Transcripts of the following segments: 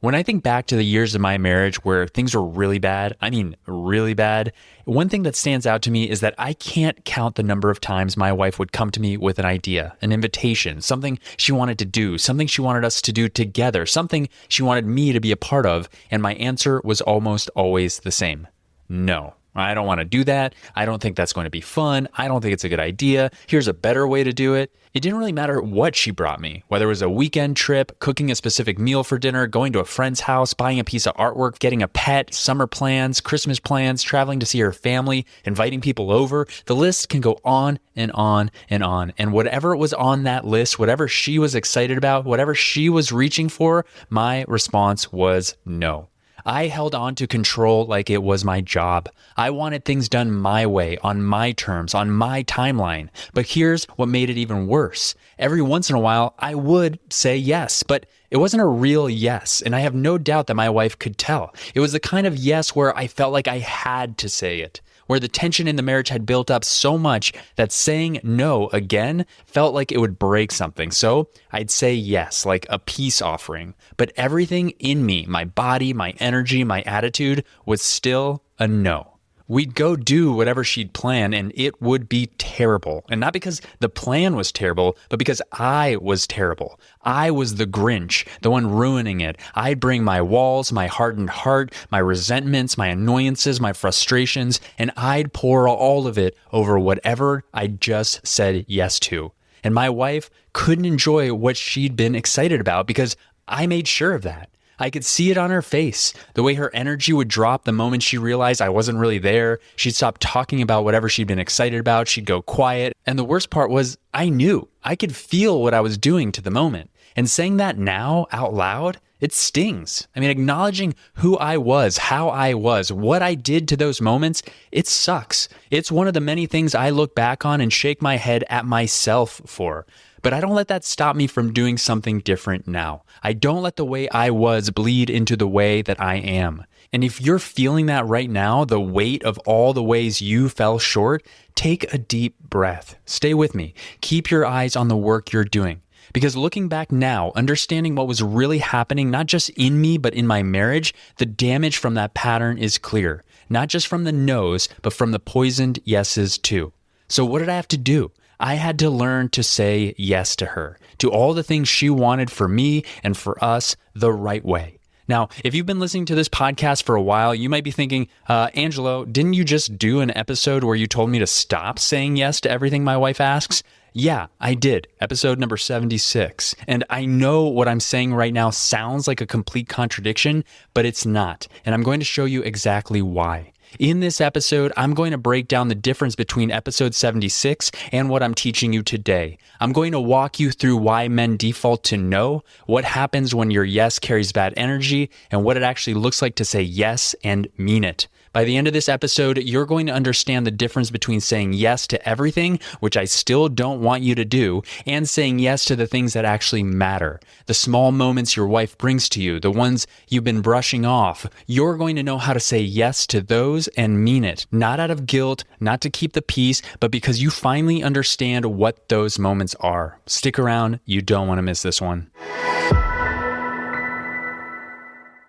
When I think back to the years of my marriage where things were really bad, I mean really bad, one thing that stands out to me is that I can't count the number of times my wife would come to me with an idea, an invitation, something she wanted to do, something she wanted us to do together, something she wanted me to be a part of, and my answer was almost always the same. No. I don't want to do that. I don't think that's going to be fun. I don't think it's a good idea. Here's a better way to do it. It didn't really matter what she brought me, whether it was a weekend trip, cooking a specific meal for dinner, going to a friend's house, buying a piece of artwork, getting a pet, summer plans, Christmas plans, traveling to see her family, inviting people over. The list can go on and on and on. And whatever was on that list, whatever she was excited about, whatever she was reaching for, my response was no. I held on to control like it was my job. I wanted things done my way, on my terms, on my timeline. But here's what made it even worse. Every once in a while, I would say yes, but it wasn't a real yes, and I have no doubt that my wife could tell. It was the kind of yes where I felt like I had to say it, where the tension in the marriage had built up so much that saying no again felt like it would break something. So I'd say yes, like a peace offering. But everything in me, my body, my energy, my attitude, was still a no. We'd go do whatever she'd plan and it would be terrible. And not because the plan was terrible, but because I was terrible. I was the Grinch, the one ruining it. I'd bring my walls, my hardened heart, my resentments, my annoyances, my frustrations, and I'd pour all of it over whatever I just said yes to. And my wife couldn't enjoy what she'd been excited about because I made sure of that. I could see it on her face, the way her energy would drop the moment she realized I wasn't really there. She'd stop talking about whatever she'd been excited about. She'd go quiet. And the worst part was I knew. I could feel what I was doing to the moment. And saying that now out loud, it stings. I mean, acknowledging who I was, how I was, what I did to those moments, it sucks. It's one of the many things I look back on and shake my head at myself for. But I don't let that stop me from doing something different now. I don't let the way I was bleed into the way that I am. And if you're feeling that right now, the weight of all the ways you fell short, take a deep breath. Stay with me. Keep your eyes on the work you're doing. Because looking back now, understanding what was really happening, not just in me, but in my marriage, the damage from that pattern is clear. Not just from the no's, but from the poisoned yeses too. So what did I have to do? I had to learn to say yes to her, to all the things she wanted for me and for us the right way. Now, if you've been listening to this podcast for a while, you might be thinking, Angelo, didn't you just do an episode where you told me to stop saying yes to everything my wife asks? Yeah, I did. Episode number 76. And I know what I'm saying right now sounds like a complete contradiction, but it's not. And I'm going to show you exactly why. In this episode, I'm going to break down the difference between episode 76 and what I'm teaching you today. I'm going to walk you through why men default to no, what happens when your yes carries bad energy, and what it actually looks like to say yes and mean it. By the end of this episode, you're going to understand the difference between saying yes to everything, which I still don't want you to do, and saying yes to the things that actually matter. The small moments your wife brings to you, the ones you've been brushing off. You're going to know how to say yes to those and mean it, not out of guilt, not to keep the peace, but because you finally understand what those moments are. Stick around. You don't want to miss this one.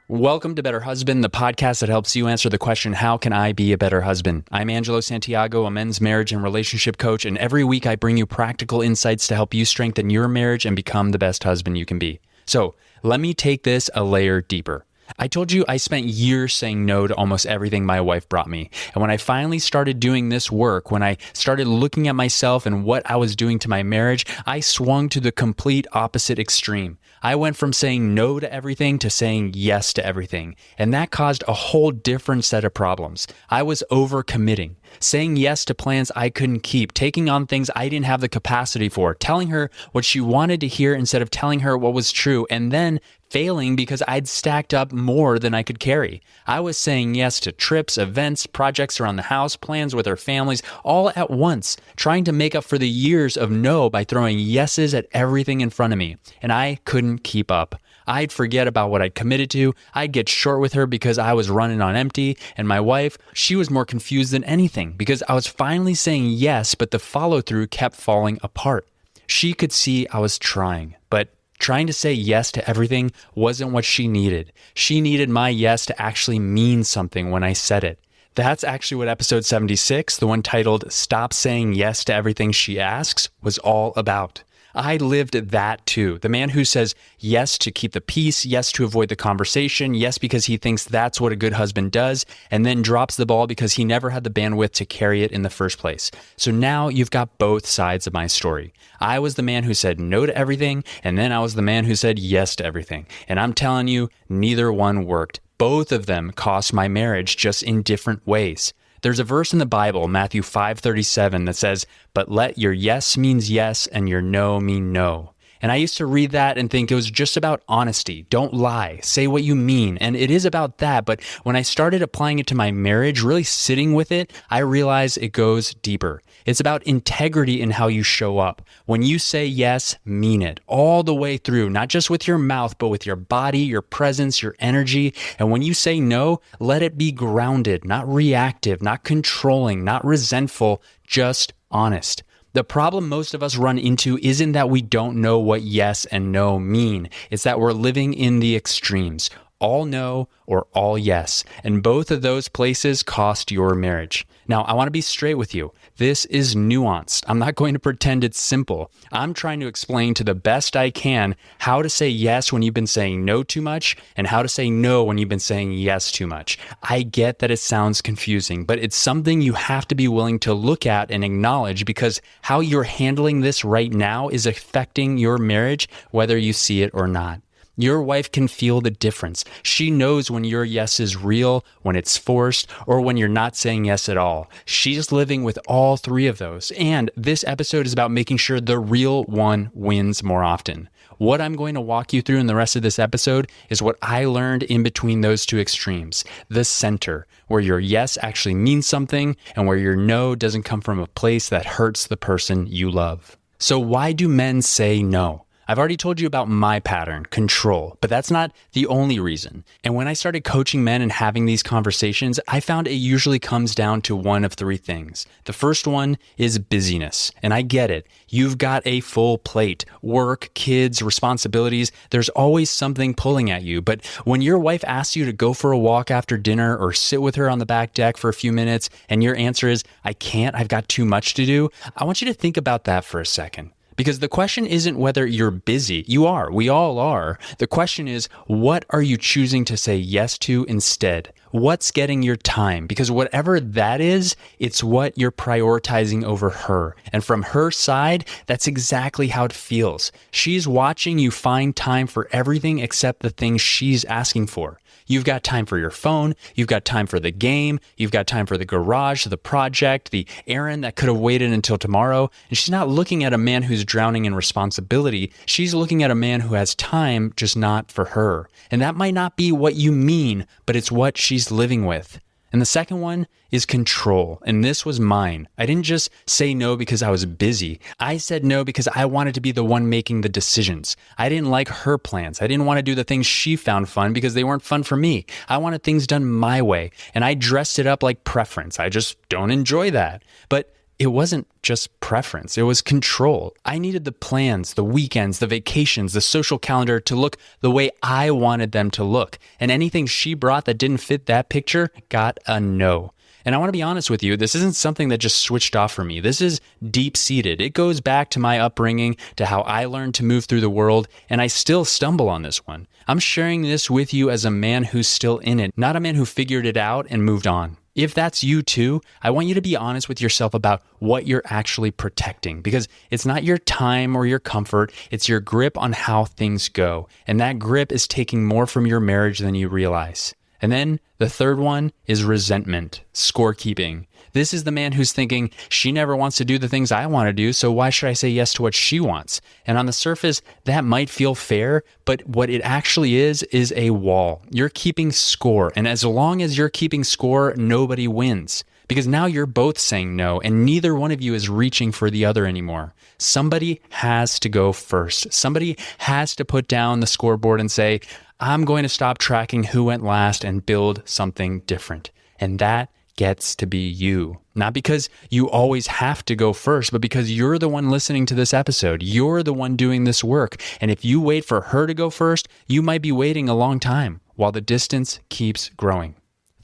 Welcome to Better Husband, the podcast that helps you answer the question, how can I be a better husband? I'm Angelo Santiago, a men's marriage and relationship coach, and every week I bring you practical insights to help you strengthen your marriage and become the best husband you can be. So let me take this a layer deeper. I told you I spent years saying no to almost everything my wife brought me. And when I finally started doing this work, when I started looking at myself and what I was doing to my marriage, I swung to the complete opposite extreme. I went from saying no to everything to saying yes to everything. And that caused a whole different set of problems. I was overcommitting, saying yes to plans I couldn't keep, taking on things I didn't have the capacity for, telling her what she wanted to hear instead of telling her what was true, and then failing because I'd stacked up more than I could carry. I was saying yes to trips, events, projects around the house, plans with our families, all at once, trying to make up for the years of no by throwing yeses at everything in front of me. And I couldn't keep up. I'd forget about what I'd committed to. I'd get short with her because I was running on empty. And my wife, she was more confused than anything because I was finally saying yes, but the follow-through kept falling apart. She could see I was trying, but Trying to say yes to everything wasn't what she needed. She needed my yes to actually mean something when I said it. That's actually what episode 76, the one titled Stop Saying Yes to Everything She Asks, was all about. I lived that too. The man who says yes to keep the peace, yes to avoid the conversation, yes because he thinks that's what a good husband does, and then drops the ball because he never had the bandwidth to carry it in the first place. So now you've got both sides of my story. I was the man who said no to everything, and then I was the man who said yes to everything. And I'm telling you, neither one worked. Both of them cost my marriage, just in different ways. There's a verse in the Bible, Matthew 5:37, that says, "But let your yes means yes and your no mean no." And I used to read that and think it was just about honesty. Don't lie. Say what you mean. And it is about that. But when I started applying it to my marriage, really sitting with it, I realized it goes deeper. It's about integrity in how you show up. When you say yes, mean it all the way through, not just with your mouth, but with your body, your presence, your energy. And when you say no, let it be grounded, not reactive, not controlling, not resentful, just honest. The problem most of us run into isn't that we don't know what yes and no mean. It's that we're living in the extremes. All no or all yes. And both of those places cost your marriage. Now, I want to be straight with you. This is nuanced. I'm not going to pretend it's simple. I'm trying to explain to the best I can how to say yes when you've been saying no too much and how to say no when you've been saying yes too much. I get that it sounds confusing, but it's something you have to be willing to look at and acknowledge because how you're handling this right now is affecting your marriage, whether you see it or not. Your wife can feel the difference. She knows when your yes is real, when it's forced, or when you're not saying yes at all. She's living with all three of those. And this episode is about making sure the real one wins more often. What I'm going to walk you through in the rest of this episode is what I learned in between those two extremes. The center, where your yes actually means something and where your no doesn't come from a place that hurts the person you love. So why do men say no? I've already told you about my pattern, control, but that's not the only reason. And when I started coaching men and having these conversations, I found it usually comes down to one of three things. The first one is busyness, and I get it. You've got a full plate, work, kids, responsibilities. There's always something pulling at you. But when your wife asks you to go for a walk after dinner or sit with her on the back deck for a few minutes, and your answer is, I can't, I've got too much to do, I want you to think about that for a second. Because the question isn't whether you're busy. You are. We all are. The question is, what are you choosing to say yes to instead? What's getting your time? Because whatever that is, it's what you're prioritizing over her. And from her side, that's exactly how it feels. She's watching you find time for everything except the things she's asking for. You've got time for your phone, you've got time for the game, you've got time for the garage, the project, the errand that could have waited until tomorrow. And she's not looking at a man who's drowning in responsibility. She's looking at a man who has time, just not for her. And that might not be what you mean, but it's what she's living with. And the second one is control. And this was mine. I didn't just say no because I was busy. I said no because I wanted to be the one making the decisions. I didn't like her plans. I didn't want to do the things she found fun because they weren't fun for me. I wanted things done my way. And I dressed it up like preference. I just don't enjoy that. But it wasn't just preference. It was control. I needed the plans, the weekends, the vacations, the social calendar to look the way I wanted them to look. And anything she brought that didn't fit that picture got a no. And I want to be honest with you, this isn't something that just switched off for me. This is deep-seated. It goes back to my upbringing, to how I learned to move through the world, and I still stumble on this one. I'm sharing this with you as a man who's still in it, not a man who figured it out and moved on. If that's you too, I want you to be honest with yourself about what you're actually protecting, because it's not your time or your comfort, it's your grip on how things go. And that grip is taking more from your marriage than you realize. And then the third one is resentment, scorekeeping. This is the man who's thinking, she never wants to do the things I want to do, so why should I say yes to what she wants? And on the surface, that might feel fair, but what it actually is a wall. You're keeping score, and as long as you're keeping score, nobody wins. Because now you're both saying no, and neither one of you is reaching for the other anymore. Somebody has to go first. Somebody has to put down the scoreboard and say, I'm going to stop tracking who went last and build something different. And that gets to be you. Not because you always have to go first, but because you're the one listening to this episode. You're the one doing this work. And if you wait for her to go first, you might be waiting a long time while the distance keeps growing.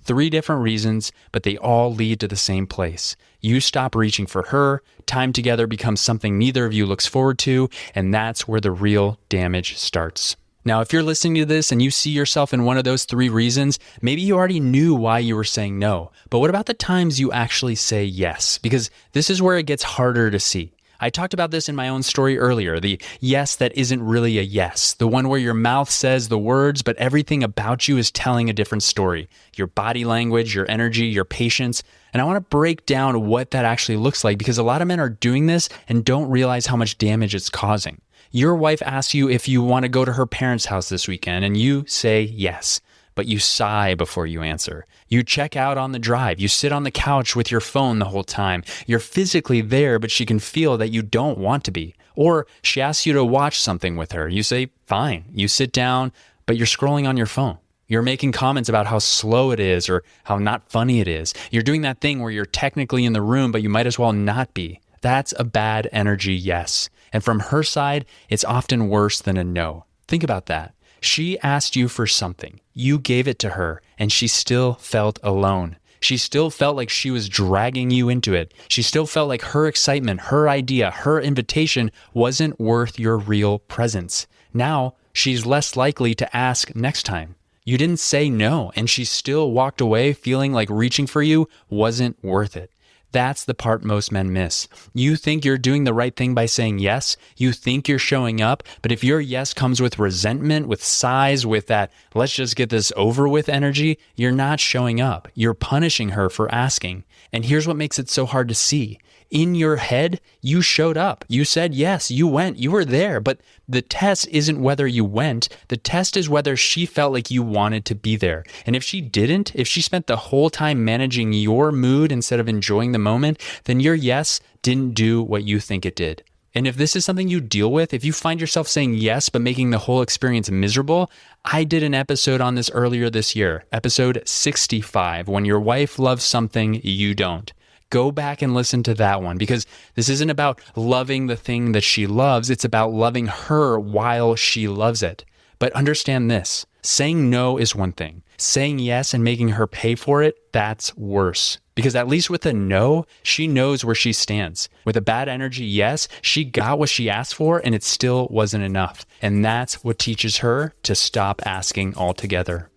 3 different reasons, but they all lead to the same place. You stop reaching for her, time together becomes something neither of you looks forward to, and that's where the real damage starts. Now, if you're listening to this and you see yourself in one of those 3 reasons, maybe you already knew why you were saying no. But what about the times you actually say yes? Because this is where it gets harder to see. I talked about this in my own story earlier, the yes that isn't really a yes, the one where your mouth says the words, but everything about you is telling a different story. Your body language, your energy, your patience. And I want to break down what that actually looks like because a lot of men are doing this and don't realize how much damage it's causing. Your wife asks you if you want to go to her parents' house this weekend, and you say yes, but you sigh before you answer. You check out on the drive. You sit on the couch with your phone the whole time. You're physically there, but she can feel that you don't want to be. Or she asks you to watch something with her. You say, fine. You sit down, but you're scrolling on your phone. You're making comments about how slow it is or how not funny it is. You're doing that thing where you're technically in the room, but you might as well not be. That's a bad energy yes. And from her side, it's often worse than a no. Think about that. She asked you for something. You gave it to her, and she still felt alone. She still felt like she was dragging you into it. She still felt like her excitement, her idea, her invitation wasn't worth your real presence. Now, she's less likely to ask next time. You didn't say no, and she still walked away feeling like reaching for you wasn't worth it. That's the part most men miss. You think you're doing the right thing by saying yes. You think you're showing up. But if your yes comes with resentment, with sighs, with that, let's just get this over with energy, you're not showing up. You're punishing her for asking. And here's what makes it so hard to see. In your head, you showed up. You said yes, you went, you were there. But the test isn't whether you went. The test is whether she felt like you wanted to be there. And if she didn't, if she spent the whole time managing your mood instead of enjoying the moment, then your yes didn't do what you think it did. And if this is something you deal with, if you find yourself saying yes, but making the whole experience miserable, I did an episode on this earlier this year, episode 65, when your wife loves something you don't. Go back and listen to that one because this isn't about loving the thing that she loves. It's about loving her while she loves it. But understand this, saying no is one thing. Saying yes and making her pay for it, that's worse. Because at least with a no, she knows where she stands. With a bad energy yes, she got what she asked for and it still wasn't enough. And that's what teaches her to stop asking altogether.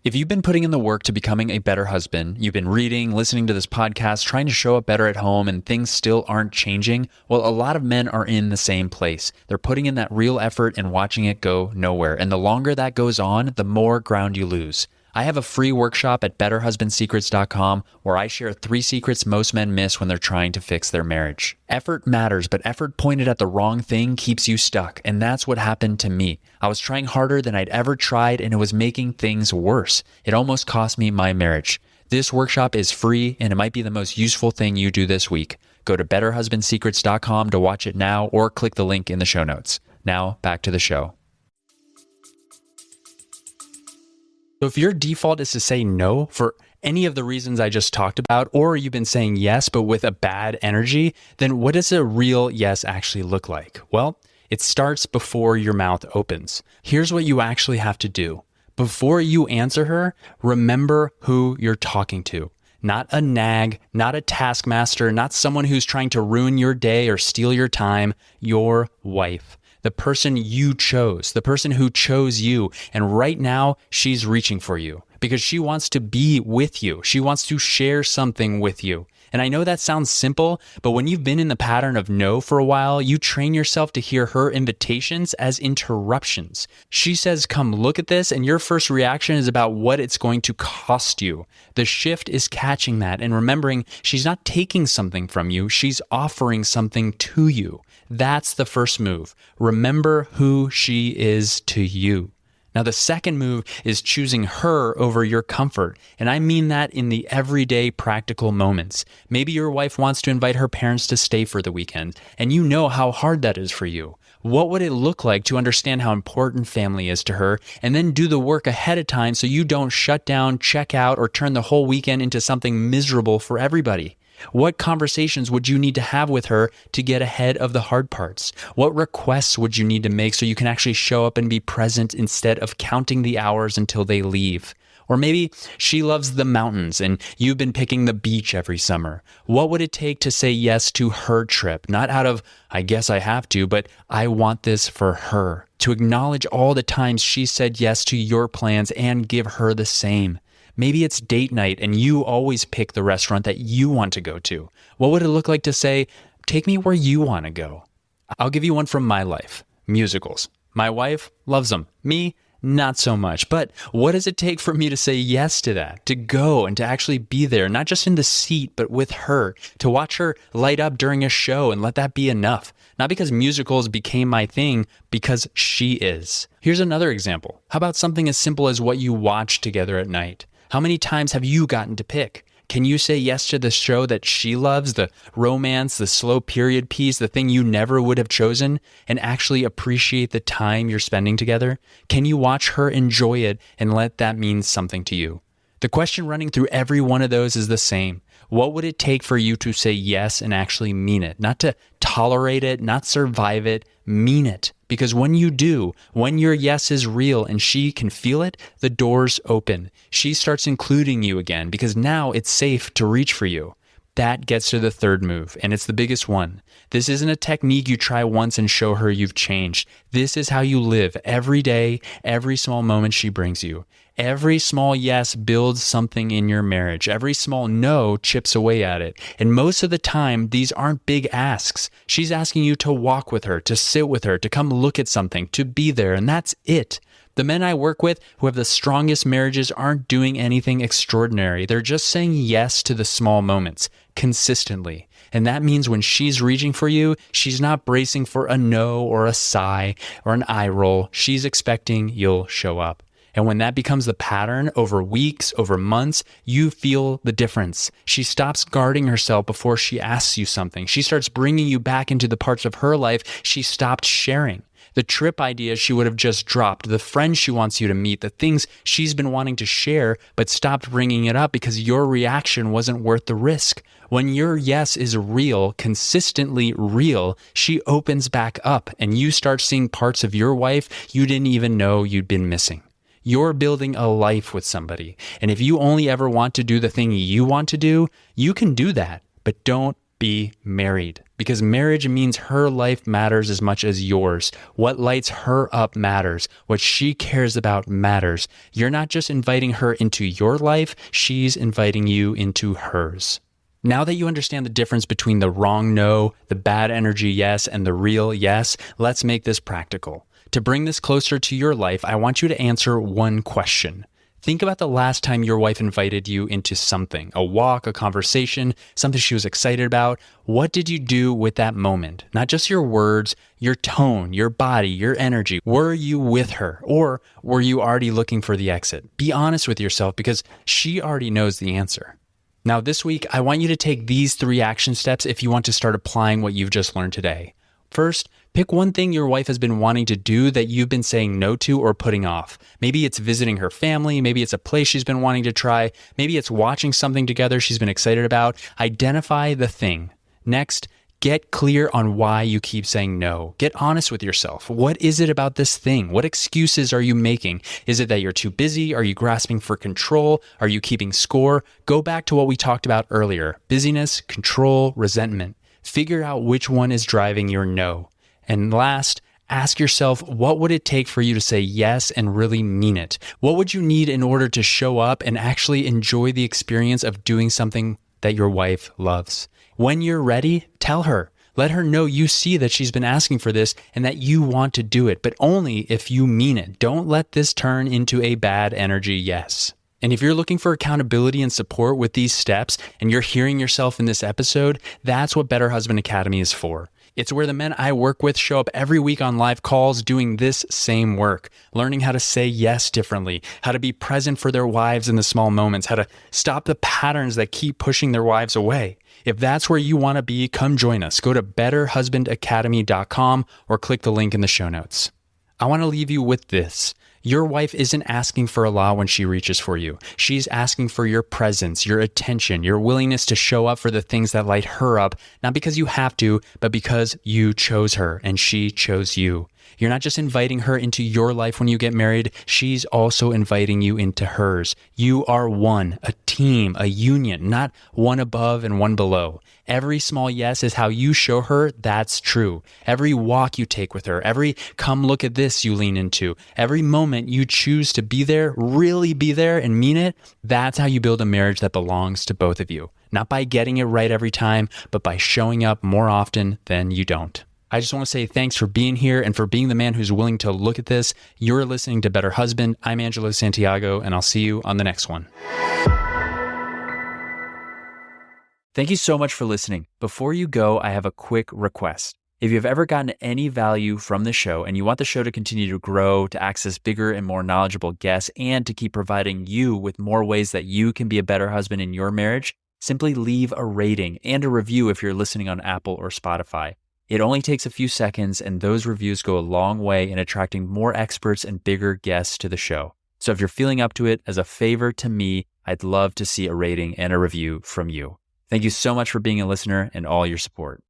If you've been putting in the work to becoming a better husband, you've been reading, listening to this podcast, trying to show up better at home, and things still aren't changing, well, a lot of men are in the same place. They're putting in that real effort and watching it go nowhere. And the longer that goes on, the more ground you lose. I have a free workshop at betterhusbandsecrets.com where I share 3 secrets most men miss when they're trying to fix their marriage. Effort matters, but effort pointed at the wrong thing keeps you stuck. And that's what happened to me. I was trying harder than I'd ever tried, and it was making things worse. It almost cost me my marriage. This workshop is free, and it might be the most useful thing you do this week. Go to betterhusbandsecrets.com to watch it now, or click the link in the show notes. Now, back to the show. So if your default is to say no for any of the reasons I just talked about, or you've been saying yes, but with a bad energy, then what does a real yes actually look like? Well, it starts before your mouth opens. Here's what you actually have to do. Before you answer her, remember who you're talking to. Not a nag, not a taskmaster, not someone who's trying to ruin your day or steal your time, your wife. The person you chose, the person who chose you. And right now, she's reaching for you because she wants to be with you. She wants to share something with you. And I know that sounds simple, but when you've been in the pattern of no for a while, you train yourself to hear her invitations as interruptions. She says, come look at this, and your first reaction is about what it's going to cost you. The shift is catching that and remembering she's not taking something from you, she's offering something to you. That's the first move. Remember who she is to you. Now, the second move is choosing her over your comfort. And I mean that in the everyday practical moments. Maybe your wife wants to invite her parents to stay for the weekend, and you know how hard that is for you. What would it look like to understand how important family is to her, and then do the work ahead of time so you don't shut down, check out, or turn the whole weekend into something miserable for everybody? What conversations would you need to have with her to get ahead of the hard parts? What requests would you need to make so you can actually show up and be present instead of counting the hours until they leave? Or maybe she loves the mountains and you've been picking the beach every summer. What would it take to say yes to her trip? Not out of, I guess I have to, but I want this for her. To acknowledge all the times she said yes to your plans and give her the same. Maybe it's date night and you always pick the restaurant that you want to go to. What would it look like to say, take me where you want to go? I'll give you one from my life. Musicals. My wife loves them. Me, not so much. But what does it take for me to say yes to that? To go and to actually be there, not just in the seat, but with her. To watch her light up during a show and let that be enough. Not because musicals became my thing, because she is. Here's another example. How about something as simple as what you watch together at night? How many times have you gotten to pick? Can you say yes to the show that she loves, the romance, the slow period piece, the thing you never would have chosen, and actually appreciate the time you're spending together? Can you watch her enjoy it and let that mean something to you? The question running through every one of those is the same. What would it take for you to say yes and actually mean it? Not to tolerate it, not survive it, mean it. Because when you do, when your yes is real and she can feel it, the doors open. She starts including you again because now it's safe to reach for you. That gets to the third move, and it's the biggest one. This isn't a technique you try once and show her you've changed. This is how you live every day, every small moment she brings you. Every small yes builds something in your marriage. Every small no chips away at it. And most of the time, these aren't big asks. She's asking you to walk with her, to sit with her, to come look at something, to be there, and that's it. The men I work with who have the strongest marriages aren't doing anything extraordinary. They're just saying yes to the small moments, consistently. And that means when she's reaching for you, she's not bracing for a no or a sigh or an eye roll. She's expecting you'll show up. And when that becomes the pattern over weeks, over months, you feel the difference. She stops guarding herself before she asks you something. She starts bringing you back into the parts of her life she stopped sharing. The trip ideas she would have just dropped, the friends she wants you to meet, the things she's been wanting to share but stopped bringing it up because your reaction wasn't worth the risk. When your yes is real, consistently real, she opens back up and you start seeing parts of your wife you didn't even know you'd been missing. You're building a life with somebody. And if you only ever want to do the thing you want to do, you can do that, but don't be married. Because marriage means her life matters as much as yours. What lights her up matters. What she cares about matters. You're not just inviting her into your life, she's inviting you into hers. Now that you understand the difference between the wrong no, the bad energy yes, and the real yes, let's make this practical. To bring this closer to your life, I want you to answer one question. Think about the last time your wife invited you into something, a walk, a conversation, something she was excited about. What did you do with that moment? Not just your words, your tone, your body, your energy. Were you with her or were you already looking for the exit? Be honest with yourself because she already knows the answer. Now this week, I want you to take these 3 action steps if you want to start applying what you've just learned today. First, pick one thing your wife has been wanting to do that you've been saying no to or putting off. Maybe it's visiting her family. Maybe it's a place she's been wanting to try. Maybe it's watching something together she's been excited about. Identify the thing. Next, get clear on why you keep saying no. Get honest with yourself. What is it about this thing? What excuses are you making? Is it that you're too busy? Are you grasping for control? Are you keeping score? Go back to what we talked about earlier. Busyness, control, resentment. Figure out which one is driving your no. And last, ask yourself, what would it take for you to say yes and really mean it? What would you need in order to show up and actually enjoy the experience of doing something that your wife loves? When you're ready, tell her. Let her know you see that she's been asking for this and that you want to do it, but only if you mean it. Don't let this turn into a bad energy yes. And if you're looking for accountability and support with these steps and you're hearing yourself in this episode, that's what Better Husband Academy is for. It's where the men I work with show up every week on live calls doing this same work, learning how to say yes differently, how to be present for their wives in the small moments, how to stop the patterns that keep pushing their wives away. If that's where you want to be, come join us. Go to betterhusbandacademy.com or click the link in the show notes. I want to leave you with this. Your wife isn't asking for a law when she reaches for you. She's asking for your presence, your attention, your willingness to show up for the things that light her up, not because you have to, but because you chose her and she chose you. You're not just inviting her into your life when you get married, she's also inviting you into hers. You are one, a team, a union, not one above and one below. Every small yes is how you show her that's true. Every walk you take with her, every come look at this you lean into, every moment you choose to be there, really be there and mean it, that's how you build a marriage that belongs to both of you. Not by getting it right every time, but by showing up more often than you don't. I just want to say thanks for being here and for being the man who's willing to look at this. You're listening to Better Husband. I'm Angelo Santiago, and I'll see you on the next one. Thank you so much for listening. Before you go, I have a quick request. If you've ever gotten any value from the show and you want the show to continue to grow, to access bigger and more knowledgeable guests, and to keep providing you with more ways that you can be a better husband in your marriage, simply leave a rating and a review if you're listening on Apple or Spotify. It only takes a few seconds, and those reviews go a long way in attracting more experts and bigger guests to the show. So if you're feeling up to it, as a favor to me, I'd love to see a rating and a review from you. Thank you so much for being a listener and all your support.